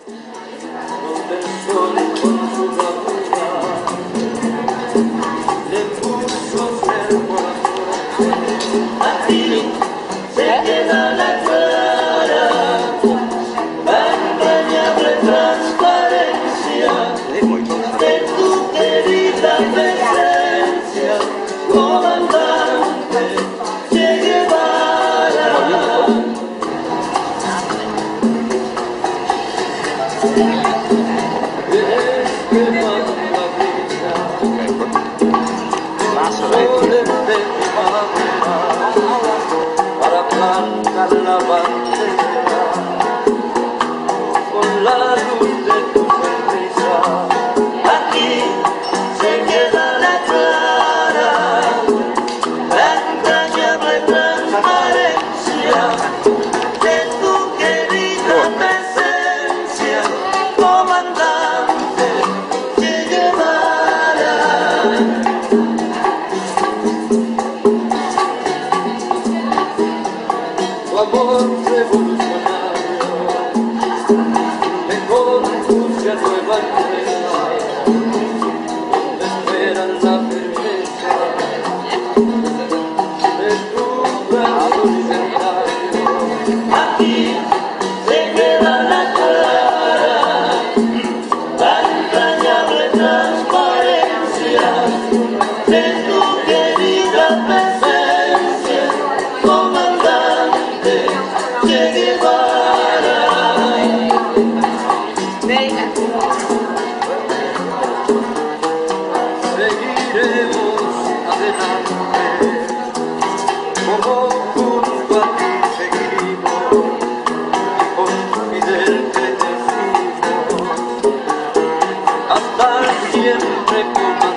donde el sol con su bravura le puso cerco a la aquí se queda la clara, la entrañable transparencia de tu querida presencia, comandante Che Guevara. Eres que manda brilla, soles de primavera, para plantar la bandera, con la luz de tu sonrisa. Aquí se queda la clara, la entrañable transparencia de tu querida presencia, comandante Che Guevara. Tu amor revolucionario me conduce a nueva empresa, donde esperan la firmeza de tu brazo libertario. Aquí se queda la clara, la entrañable transparencia de tu querida presencia, comandante Che Guevara. Seguiremos adelante, como junto a ti seguimos, con Fidel te decimos, hasta siempre, comandante.